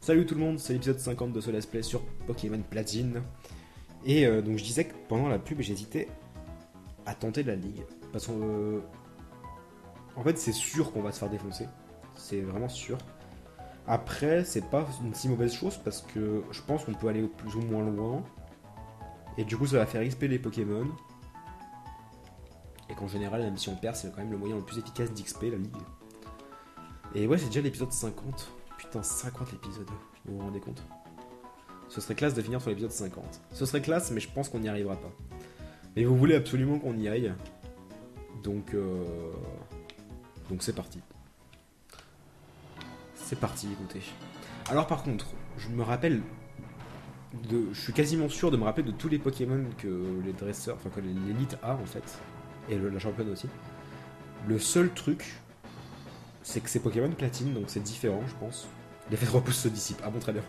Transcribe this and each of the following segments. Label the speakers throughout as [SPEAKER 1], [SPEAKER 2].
[SPEAKER 1] Salut tout le monde, c'est l'épisode 50 de ce Let's Play sur Pokémon Platine. Et donc je disais que pendant la pub j'hésitais à tenter la ligue. Parce qu'en en fait c'est sûr qu'on va se faire défoncer. C'est vraiment sûr. Après c'est pas une si mauvaise chose parce que je pense qu'on peut aller plus ou moins loin. Et du coup ça va faire XP les Pokémon. Et qu'en général même si on perd c'est quand même le moyen le plus efficace d'XP la ligue. Et ouais c'est déjà l'épisode 50. Putain 50 épisodes, vous vous rendez compte? Ce serait classe de finir sur l'épisode 50. Ce serait classe, mais je pense qu'on n'y arrivera pas. Mais vous voulez absolument qu'on y aille. Donc c'est parti. C'est parti, écoutez. Alors par contre, je me rappelle je suis quasiment sûr de me rappeler de tous les Pokémon que les dresseurs, enfin que l'élite a en fait. Et la championne aussi. Le seul truc, c'est que c'est Pokémon platine, donc c'est différent, je pense. L'effet de repousse se dissipe. Ah bon, très bien.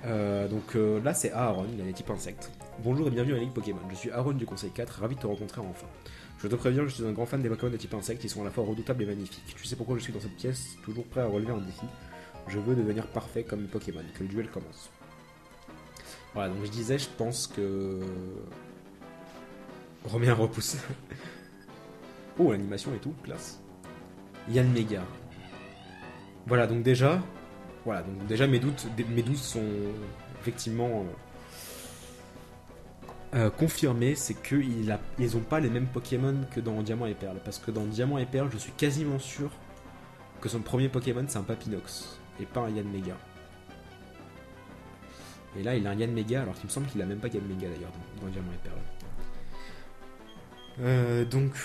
[SPEAKER 1] Là c'est Aaron, il a les types insectes. Bonjour et bienvenue à la Ligue Pokémon, je suis Aaron du Conseil 4, ravi de te rencontrer enfin. Je te préviens, je suis un grand fan des Pokémon de type insectes, ils sont à la fois redoutables et magnifiques. Tu sais pourquoi je suis dans cette pièce, toujours prêt à relever un défi. Je veux devenir parfait comme mes Pokémon, que le duel commence. Voilà, donc je disais, je pense que... Remets un repousse. Oh, l'animation et tout, classe. Yanmega. Voilà, donc déjà... Voilà, donc déjà mes doutes sont effectivement confirmés, c'est qu'ils ont pas les mêmes Pokémon que dans Diamant et Perle. Parce que dans Diamant et Perle, je suis quasiment sûr que son premier Pokémon c'est un Papinox et pas un Yanmega. Et là il a un Yanmega alors qu'il me semble qu'il a même pas Yanmega d'ailleurs dans Diamant et Perle. Donc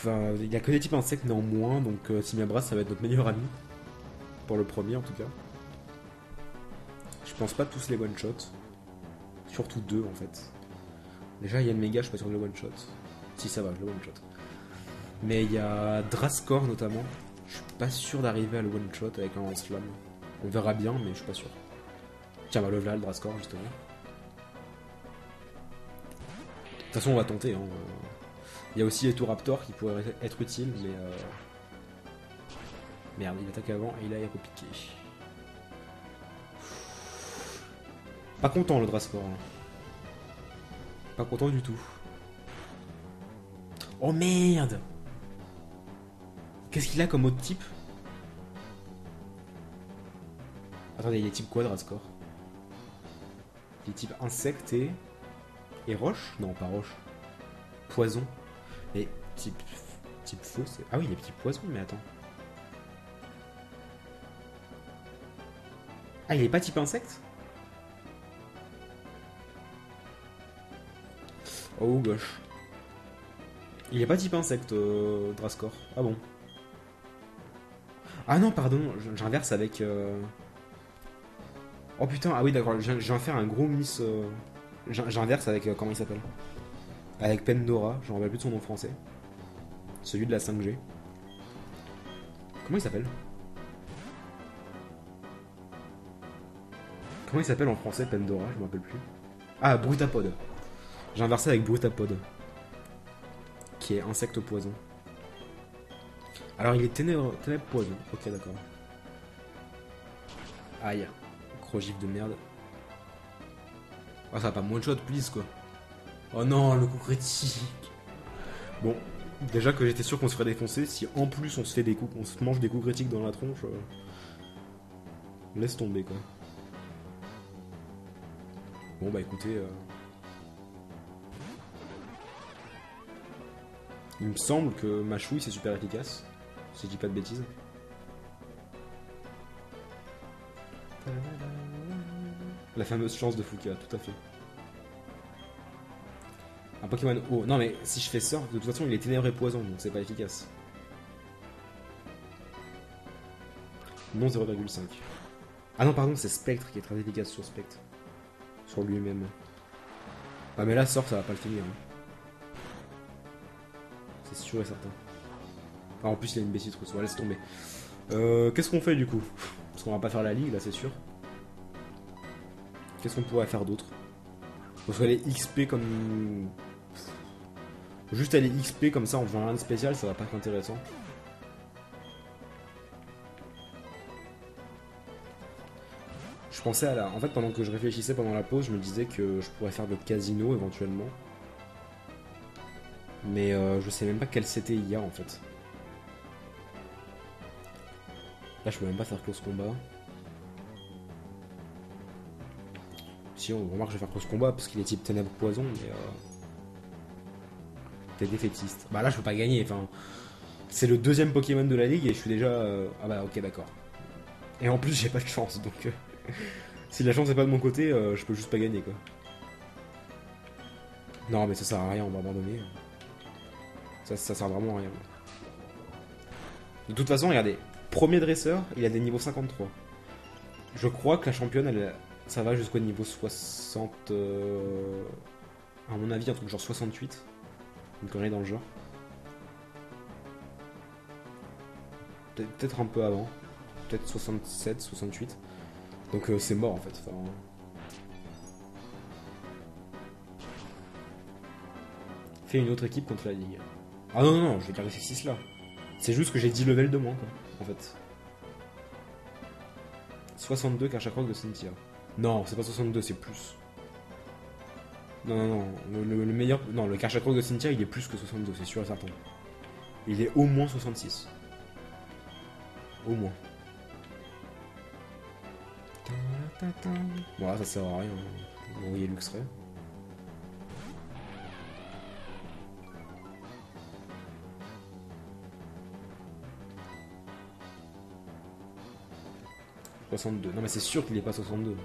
[SPEAKER 1] il y a que des types insectes néanmoins, donc Simiabras ça va être notre meilleur ami. Pour le premier en tout cas. Je pense pas tous les one-shot. Surtout deux en fait. Déjà Yanmega, je suis pas sûr de le one-shot. Si ça va, je le one-shot. Mais il y a Drascore notamment. Je suis pas sûr d'arriver à le one-shot avec un lance-flamme. On verra bien, mais je suis pas sûr. Tiens, bah le voilà, le Drascore justement. De toute façon, on va tenter. Hein. Il y a aussi Etoraptor qui pourrait être utile, mais... Merde, il attaque avant et il a aéropiqué. Pas content le Drascore. Hein. Pas content du tout. Oh merde! Qu'est-ce qu'il a comme autre type? Attendez, il est type quoi Drascore? Il est type insecte et roche? Non, pas roche. Poison. Mais type feu, c'est... Ah oui, il est type poison, mais attends. Ah, il est pas type insecte? Oh gosh. Il est pas type insecte, Drascore. Ah bon. Ah non, pardon, j'inverse avec... Oh putain, ah oui d'accord, je viens de faire un gros miss... J'inverse avec... comment il s'appelle? Avec Pendora, je me rappelle plus de son nom français. Celui de la 5G. Comment il s'appelle? Comment il s'appelle en français Pendora? Je me rappelle plus. Ah, Brutapod. J'ai inversé avec Brutapod. Qui est insecte poison. Alors il est ténèbres poison. Ok, d'accord. Aïe. Gros gif de merde. Oh, ça va pas one shot, please, quoi. Oh non, le coup critique. Bon, déjà que j'étais sûr qu'on se ferait défoncer, si en plus on se fait des coups, on se mange des coups critiques dans la tronche, laisse tomber, quoi. Bon, bah écoutez... Il me semble que ma chouille c'est super efficace, si je dis pas de bêtises. La fameuse chance de Fuka, tout à fait. Un Pokémon haut. Non mais si je fais ça, de toute façon il est ténèbres et poison, donc c'est pas efficace. Non 0,5. Ah non pardon, c'est Spectre qui est très efficace sur Spectre. Sur lui-même. Ah mais là sort ça va pas le finir. Hein. C'est sûr et certain. Ah, en plus il y a une Bessitrus, ouais, laisse tomber. Qu'est-ce qu'on fait du coup? Parce qu'on va pas faire la ligue là c'est sûr. Qu'est-ce qu'on pourrait faire d'autre? On serait aller XP comme... Juste aller XP comme ça en faisant rien de spécial, ça va pas être intéressant. Je pensais à la... En fait, pendant que je réfléchissais pendant la pause, je me disais que je pourrais faire le casino éventuellement. Mais je sais même pas quel c'était hier en fait. Là, je peux même pas faire close combat. Si on remarque, je vais faire close combat parce qu'il est type ténèbres poison, mais t'es défaitiste. Bah là, je peux pas gagner. Enfin, c'est le deuxième Pokémon de la ligue et je suis déjà. Ah bah ok, d'accord. Et en plus, j'ai pas de chance, donc si la chance est pas de mon côté, je peux juste pas gagner quoi. Non, mais ça sert à rien, on va abandonner. Ça sert vraiment à rien. De toute façon, regardez, premier dresseur, il a des niveaux 53. Je crois que la championne, ça va jusqu'au niveau 60. À mon avis, un truc genre 68. Une connerie dans le genre. Peut-être un peu avant. Peut-être 67, 68. Donc c'est mort en fait. Enfin, fait une autre équipe contre la ligue. Ah non, non, non, je vais garder ces 6 là. C'est juste que j'ai 10 levels de moins quoi, en fait. 62 Karchakroc de Cynthia. Non, c'est pas 62, c'est plus. Non, non, non. Le meilleur. Non, le Karchakroc de Cynthia, il est plus que 62, c'est sûr et certain. Il est au moins 66. Au moins. Bon, là, ça sert à rien. On va envoyer Luxray. Non, mais c'est sûr qu'il est pas 62.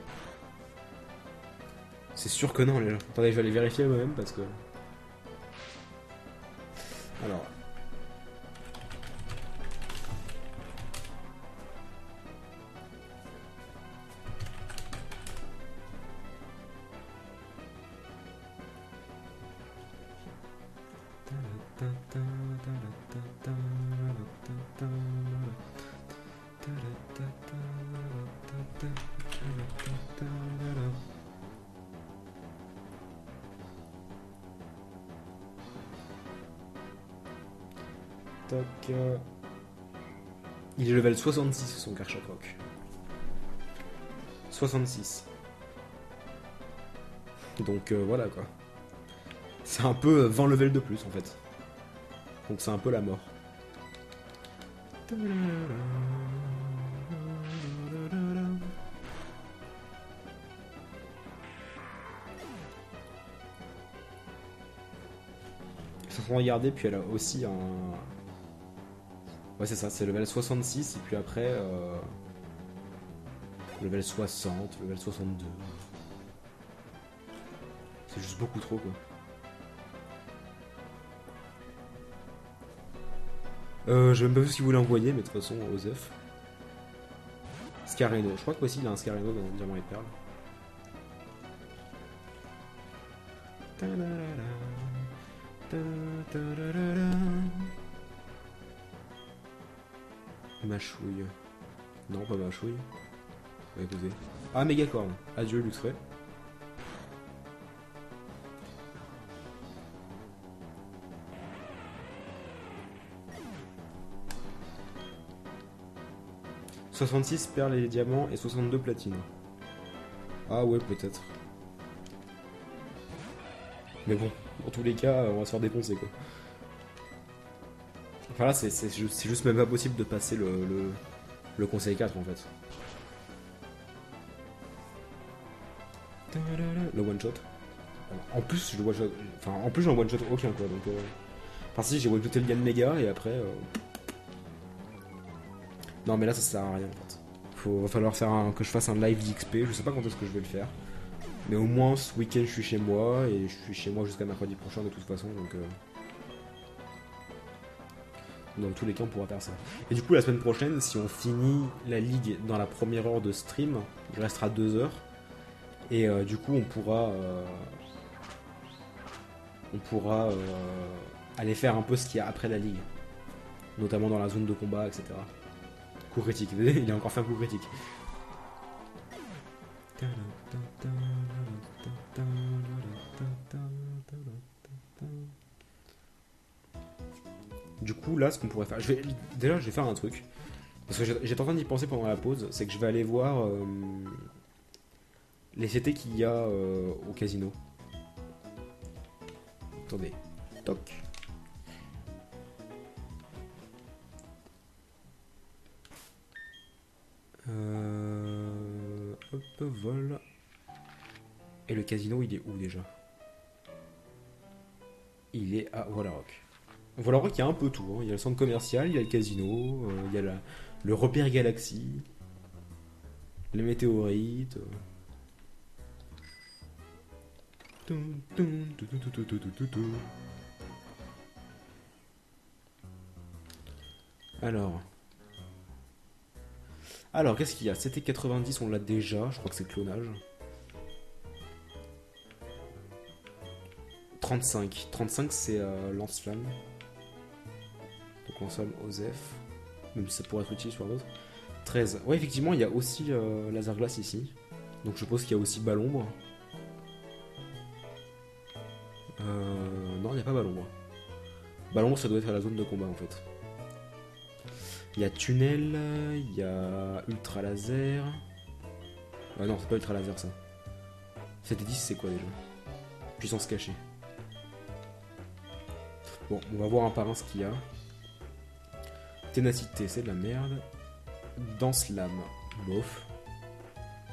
[SPEAKER 1] C'est sûr que non, les gens. Attendez, je vais aller vérifier moi-même parce que. Alors. Tac. Il est level 66 son Karchakroc. 66. Donc voilà quoi. C'est un peu 20 levels de plus en fait. Donc c'est un peu la mort. Ils se sont regardés, puis elle a aussi un. Ouais, c'est ça, c'est level 66, et puis après. Level 60, level 62. C'est juste beaucoup trop quoi. J'ai même pas vu ce qu'il voulait envoyer, mais de toute façon, Osef. Scareno. Je crois que aussi il a un Scareno dans Diamant et Perle. Machouille. Non, pas Machouille. Ouais, écoutez. Ah, Mégacorn. Adieu, Luxray. « 66 perles et diamants et 62 platines. » Ah ouais, peut-être. Mais bon, dans tous les cas, on va se faire défoncer quoi. Enfin là, c'est juste même pas possible de passer le conseil 4 en fait. Le one shot. En plus, je le one shot. Enfin, en plus, j'en one shot aucun quoi. Donc, enfin, si, j'ai one shoté le Gan Mega et après. Non, mais là, ça sert à rien en fait. Va falloir que je fasse un live d'XP. Je sais pas quand est-ce que je vais le faire. Mais au moins, ce week-end, je suis chez moi et je suis chez moi jusqu'à mercredi prochain de toute façon. Donc, dans tous les cas, on pourra faire ça. Et du coup, la semaine prochaine, si on finit la ligue dans la première heure de stream, il restera 2 heures. Et du coup, on pourra aller faire un peu ce qu'il y a après la ligue. Notamment dans la zone de combat, etc. Coup critique. Il a encore fait un coup critique. Du coup, là, ce qu'on pourrait faire... Déjà, je vais faire un truc. Parce que j'étais en train d'y penser pendant la pause. C'est que je vais aller voir... Les CT qu'il y a au casino. Attendez. Toc. Hop, vol. Et le casino, il est où déjà? Il est à Voilarock. Voilarock, il y a un peu tout. Hein. Il y a le centre commercial, il y a le casino, il y a le repère galaxie, les météorites. Alors. Alors, qu'est-ce qu'il y a? C'était 90, on l'a déjà. Je crois que c'est clonage. 35. 35, c'est lance-flamme. Donc on somme Osef. Même si ça pourrait être utile sur d'autres. 13. Ouais, effectivement, il y a aussi laser glace ici. Donc je suppose qu'il y a aussi Ballombre. Non, il n'y a pas Ballombre. Ballombre, ça doit être à la zone de combat en fait. Il y a tunnel, il y a ultra laser. Ah non, c'est pas ultra laser ça. C'était 10, c'est quoi déjà? Puissance cachée. Bon, on va voir un par un ce qu'il y a. Ténacité, c'est de la merde. Danse lame, bof.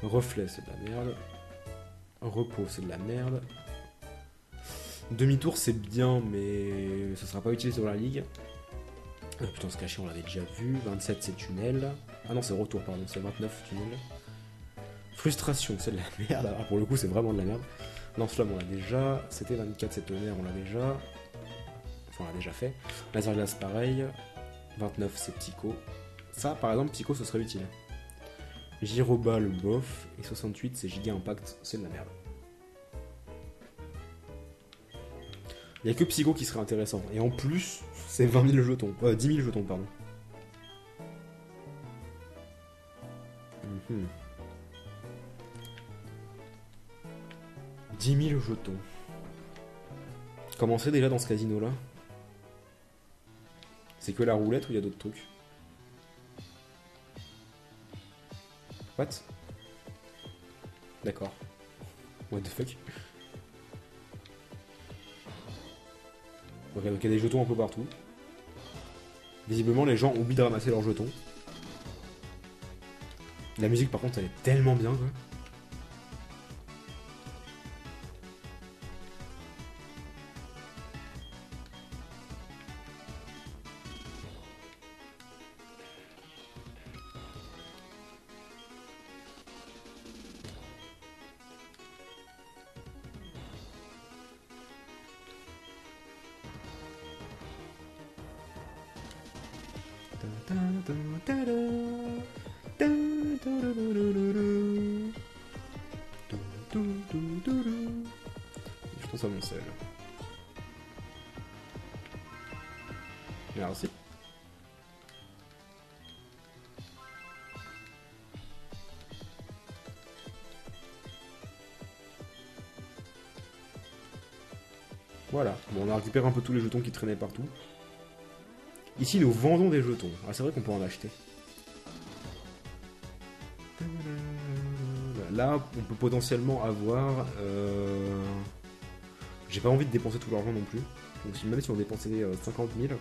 [SPEAKER 1] Reflet, c'est de la merde. Repos, c'est de la merde. Demi-tour, c'est bien, mais ça sera pas utile sur la ligue. Putain, se cacher, on l'avait déjà vu. 27, c'est tunnel. Ah non, c'est retour, pardon. C'est 29, tunnel. Frustration, c'est de la merde. Alors, pour le coup, c'est vraiment de la merde. Lance-flamme, on l'a déjà. C'était 24, c'est tonnerre, on l'a déjà. Enfin, on l'a déjà fait. Laser glace, pareil. 29, c'est psycho. Ça, par exemple, psycho, ce serait utile. Gyroball, bof. Et 68, c'est giga impact, c'est de la merde. Il n'y a que psycho qui serait intéressant. Et en plus, c'est 20 000 jetons. 10 000 jetons, pardon. 10 000 jetons. Comment c'est déjà dans ce casino-là? C'est que la roulette ou il y a d'autres trucs? What? D'accord. What the fuck? Ok, donc il y a des jetons un peu partout. Visiblement, les gens oublient de ramasser leurs jetons. La musique, par contre, elle est tellement bien, quoi. Je pense à mon sel. Merci. Voilà. Bon, on a récupéré un peu tous les jetons qui traînaient partout. Ici, nous vendons des jetons. Ah, c'est vrai qu'on peut en acheter. Là, on peut potentiellement avoir... J'ai pas envie de dépenser tout l'argent non plus. Donc même si on dépensait 50 000...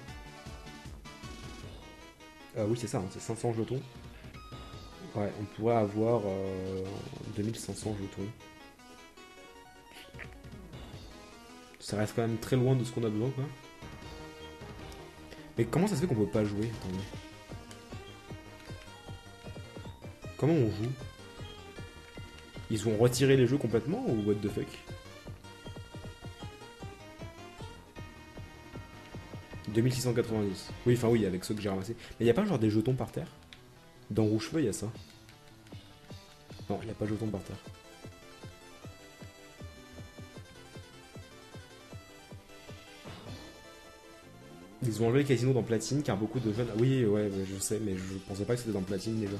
[SPEAKER 1] oui, c'est ça, hein, c'est 500 jetons. Ouais, on pourrait avoir 2500 jetons. Ça reste quand même très loin de ce qu'on a besoin, quoi. Mais comment ça se fait qu'on peut pas jouer? Attendez. Comment on joue? Ils ont retiré les jeux complètement ou what the fuck? 2690. Oui, enfin oui, avec ceux que j'ai ramassés. Mais y a pas genre des jetons par terre? Dans Rouge-Feu, y a ça. Non, y a pas de jetons par terre. Ils ont enlevé le casino dans Platine car beaucoup de jeunes... Oui, ouais, je sais, mais je pensais pas que c'était dans Platine déjà.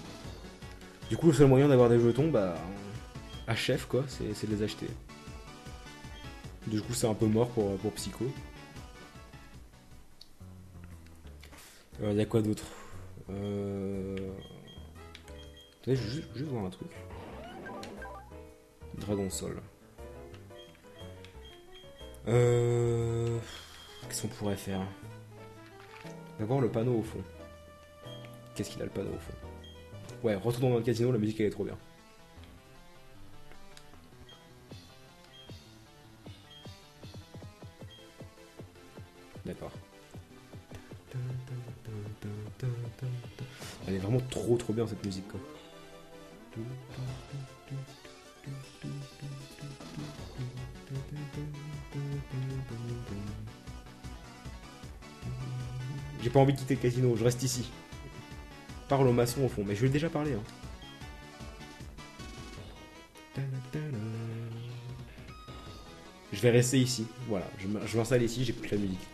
[SPEAKER 1] Du coup, le seul moyen d'avoir des jetons, bah... à chef, quoi, c'est de les acheter. Du coup, c'est un peu mort pour Psycho. Y a quoi d'autre? Attendez, je veux juste voir un truc. Dragon Sol. Qu'est-ce qu'on pourrait faire? D'abord le panneau au fond. Qu'est-ce qu'il a le panneau au fond? Ouais, retournons dans le casino, la musique elle est trop bien. D'accord. Elle est vraiment trop bien cette musique quoi. J'ai pas envie de quitter le casino, je reste ici. Parle au maçon au fond, mais je lui ai déjà parlé. Hein. Je vais rester ici, voilà, je m'installe ici, j'écoute la musique.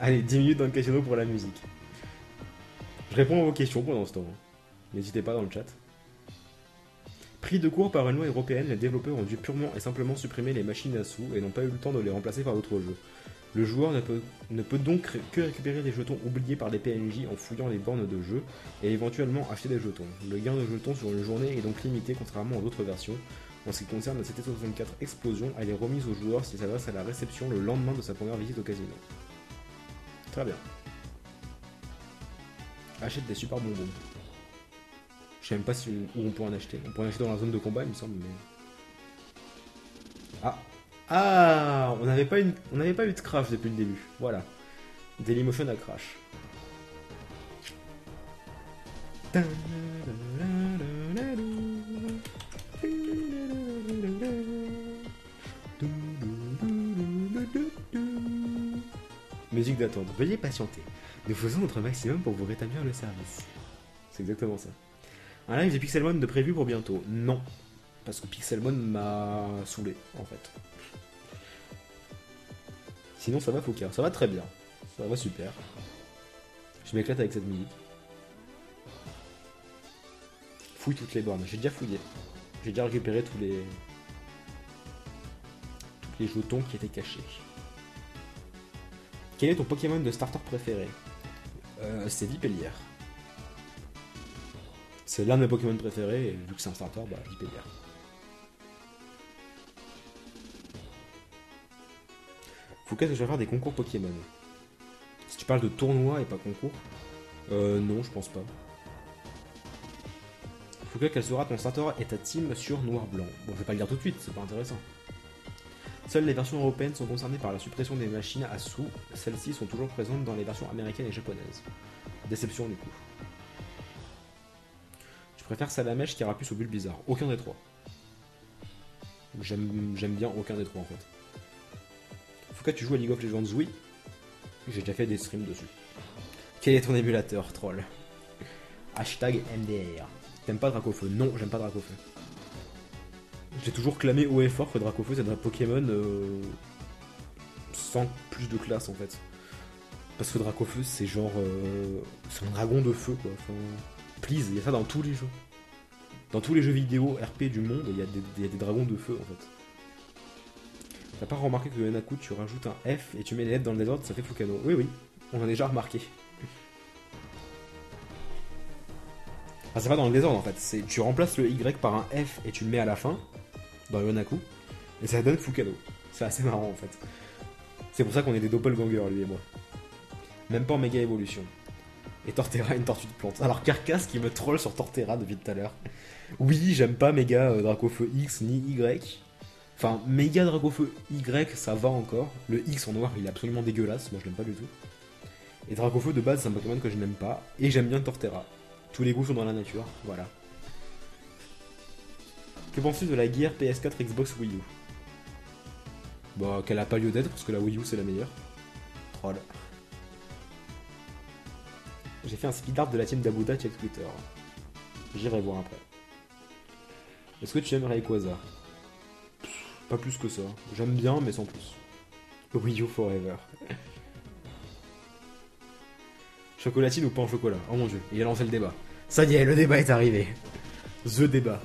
[SPEAKER 1] Allez, 10 minutes dans le casino pour la musique. Je réponds à vos questions pendant ce temps. N'hésitez pas dans le chat. Pris de court par une loi européenne, les développeurs ont dû purement et simplement supprimer les machines à sous et n'ont pas eu le temps de les remplacer par d'autres jeux. Le joueur ne peut donc que récupérer des jetons oubliés par les PNJ en fouillant les bornes de jeu et éventuellement acheter des jetons. Le gain de jetons sur une journée est donc limité contrairement aux autres versions. En ce qui concerne la CT64 Explosion, elle est remise au joueur s'il s'adresse à la réception le lendemain de sa première visite au casino. Très bien. Achète des super bonbons. Je sais même pas où on pourrait en acheter. On pourrait en acheter dans la zone de combat, il me semble, mais... Ah. Ah, on n'avait pas eu de crash depuis le début. Voilà. Dailymotion a crash. Musique d'attente. Veuillez patienter. Nous faisons notre maximum pour vous rétablir le service. C'est exactement ça. Un live de Pixelmon de prévu pour bientôt. Non. Parce que Pixelmon m'a saoulé, en fait. Sinon, ça va, Fouca. Ça va très bien. Ça va super. Je m'éclate avec cette musique. Fouille toutes les bornes. J'ai déjà fouillé. J'ai déjà récupéré tous les jetons qui étaient cachés. Quel est ton Pokémon de starter préféré? C'est Vipellier. C'est l'un de mes Pokémon préférés, et vu que c'est un starter, bah Vipellier. Foucault, je vais faire des concours Pokémon. Si tu parles de tournois et pas concours, non, je pense pas. Foucault, quel sera ton starter et ta team sur noir-blanc? Bon, je vais pas le dire tout de suite, c'est pas intéressant. Seules les versions européennes sont concernées par la suppression des machines à sous. Celles-ci sont toujours présentes dans les versions américaines et japonaises. Déception du coup. Je préfère Salamèche qui Carapuce au Bulbizarre. Aucun des trois. J'aime bien aucun des trois en fait. Foucault, tu joues à League of Legends? Oui. J'ai déjà fait des streams dessus. Quel est ton émulateur, troll? Hashtag MDR. T'aimes pas Dracofeu? Non, j'aime pas Dracofeu. J'ai toujours clamé haut et fort que Dracofeu c'est un Pokémon sans plus de classe en fait. Parce que Dracofeu c'est genre... c'est un dragon de feu quoi. Enfin, please, il y a ça dans tous les jeux. Dans tous les jeux vidéo RP du monde, il y a des dragons de feu en fait. T'as pas remarqué que d'un coup tu rajoutes un F et tu mets les lettres dans le désordre, ça fait Foucano? Oui, oui, on a déjà remarqué. Enfin, c'est pas dans le désordre en fait, tu remplaces le Y par un F et tu le mets à la fin, dans Yonaku, et ça donne Foucano. C'est assez marrant en fait. C'est pour ça qu'on est des doppelgangers, lui et moi. Même pas en méga évolution. Et Torterra, une tortue de plante. Alors Carcasse qui me troll sur Torterra depuis tout à l'heure. Oui, j'aime pas méga Dracofeu X ni Y. Enfin, méga Dracofeu Y, ça va encore. Le X en noir, il est absolument dégueulasse, moi je l'aime pas du tout. Et Dracofeu de base, c'est un Pokémon que je n'aime pas. Et j'aime bien Torterra. Tous les goûts sont dans la nature, voilà. Que penses-tu de la guerre PS4 Xbox Wii U? Bah, qu'elle a pas lieu d'être, parce que la Wii U c'est la meilleure. Troll. J'ai fait un speed art de la team d'Abuta chez Twitter. J'irai voir après. Est-ce que tu aimes Rayquaza? Pas plus que ça. J'aime bien, mais sans plus. Wii U Forever. Chocolatine ou pas en chocolat? Oh mon dieu, il a lancé le débat. Ça y est, le débat est arrivé. The débat.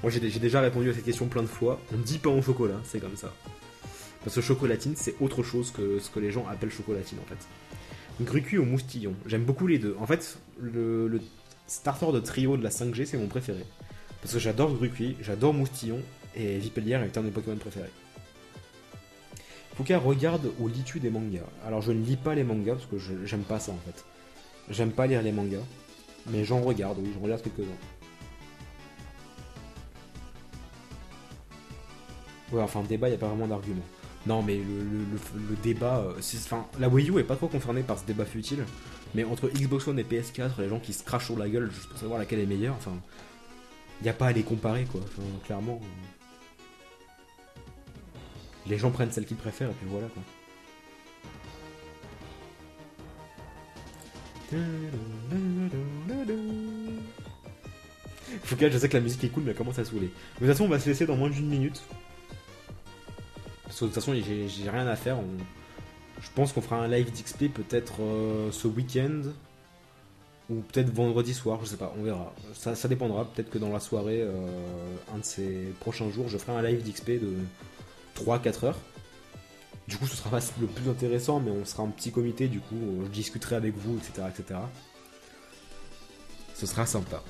[SPEAKER 1] Moi j'ai déjà répondu à cette question plein de fois. On dit pain au chocolat, c'est comme ça. Parce que chocolatine, c'est autre chose que ce que les gens appellent chocolatine en fait. Grucu ou moustillon, j'aime beaucoup les deux. En fait, le starter de trio de la 5G, c'est mon préféré. Parce que j'adore Grucu, j'adore moustillon, et Vipellière est un de mes Pokémon préférés. Fouca regarde ou lis-tu des mangas? Alors je ne lis pas les mangas parce que j'aime pas ça en fait. J'aime pas lire les mangas. Mais j'en regarde, oui, j'en regarde quelques-uns. Ouais, enfin, débat, il n'y a pas vraiment d'argument. Non, mais le débat. Enfin, la Wii U est pas trop concernée par ce débat futile. Mais entre Xbox One et PS4, les gens qui se crachent sur la gueule juste pour savoir laquelle est meilleure, enfin. Il n'y a pas à les comparer, quoi. Enfin, clairement. Les gens prennent celle qu'ils préfèrent et puis voilà, quoi. Foucault, je sais que la musique est cool, mais elle commence à saouler. De toute façon, on va se laisser dans moins d'une minute. Parce que de toute façon, j'ai rien à faire. Je pense qu'on fera un live d'XP peut-être ce week-end. Ou peut-être vendredi soir, je sais pas, on verra. Ça dépendra. Peut-être que dans la soirée, un de ces prochains jours, je ferai un live d'XP de 3-4 heures. Du coup, ce sera pas le plus intéressant, mais on sera en petit comité, du coup, je discuterai avec vous, etc. etc. Ce sera sympa.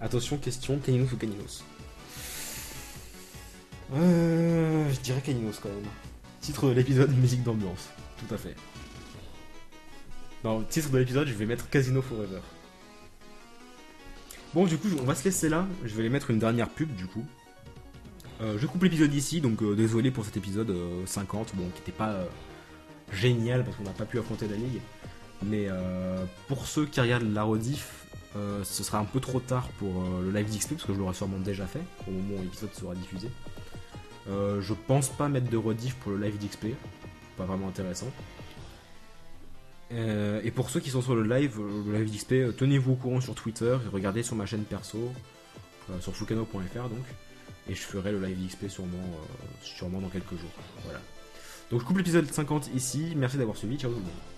[SPEAKER 1] Attention, question, Caninos ou Caninos? Je dirais Caninos quand même. Titre de l'épisode, musique d'ambiance. Tout à fait. Non, titre de l'épisode, je vais mettre Casino Forever. Bon, du coup, on va se laisser là. Je vais aller mettre une dernière pub, du coup. Je coupe l'épisode ici, donc désolé pour cet épisode 50, bon, qui n'était pas génial parce qu'on n'a pas pu affronter la ligue. Mais pour ceux qui regardent la rediff, ce sera un peu trop tard pour le live d'XP parce que je l'aurai sûrement déjà fait au moment où l'épisode sera diffusé. Je pense pas mettre de rediff pour le live d'XP, pas vraiment intéressant. Et pour ceux qui sont sur le live d'XP, tenez-vous au courant sur Twitter et regardez sur ma chaîne perso, sur fukano.fr donc. Et je ferai le live d'XP sûrement dans quelques jours. Voilà. Donc je coupe l'épisode 50 ici. Merci d'avoir suivi. Ciao tout le monde.